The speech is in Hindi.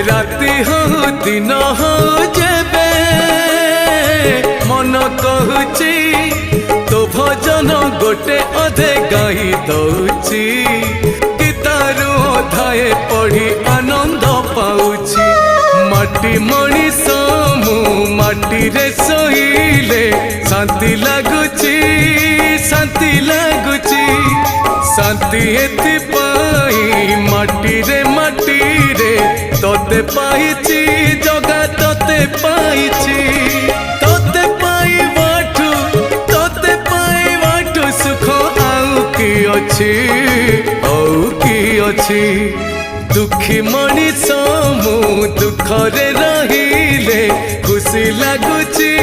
राति हो दिन हो जेबे मन कहूची तो भजन गोटे अधे गाई दौची गीतारू अधाए पढ़ी आनंद पाऊची माटी मनीष मु माटी रे सोइले शांति लगुची शांति लगुची शांति एथिपाई माटी रे तोते पाइची जगा तोते पाइची तोते पाई वाटू सुख आउ की अच्छी दुखी मनीष मु दुखरे रहिले खुशी लगुची।